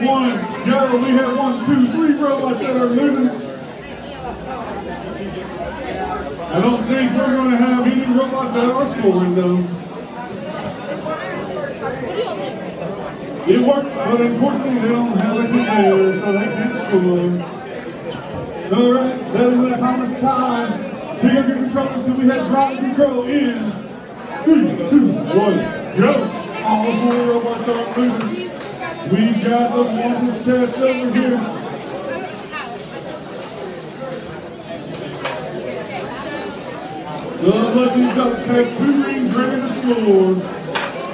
one, go. We have 1, 2, 3 robots that are moving. I don't think we're going to have any robots that are scoring though. It worked, but unfortunately they don't have anything there, so they can't score. Alright, that is that Thomas time. Pick up your controllers so we have driver control in 3, 2, 1, go! All 4 robots are moving. We've got the Wondrous Cats over here. The Lucky Ducks have 2 rings ready to score,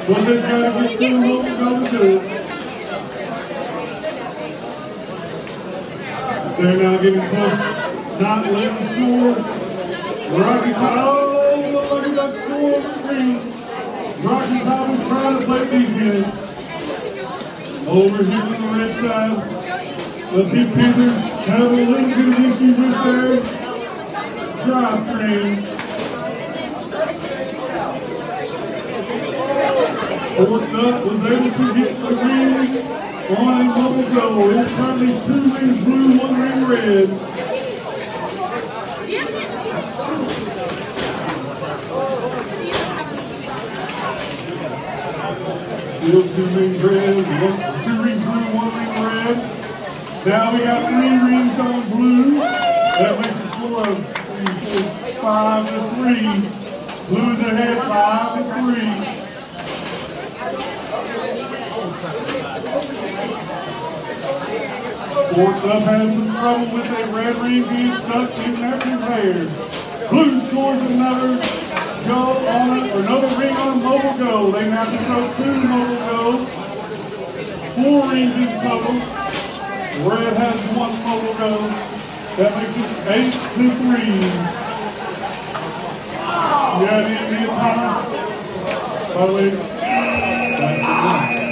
but they've got to get some home to go to do it. They're now getting close, not letting them score. Rocky Top, oh, the Lucky Ducks score on the green. Rocky Top is trying to play defense. Over here on the red side, the Big Panthers have a little bit of issue with their drivetrain. Forced up, was able to get the green on a double go. It's currently 2 rings blue, 1 ring red. Still 2 rings red, 2 rings blue, 1 ring red. Now we got 3 rings on blue. That makes a score of 5 to 3. Blues ahead 5 to 3. Forks Up has some trouble with a red ring being stuck in their conveyor. Blue scores another go on another ring on mobile go. They now control 2 mobile goes. 4 rings in total. Red has 1 mobile go. That makes it 8 to 3. Yeah, the Indian timer. By the way, that's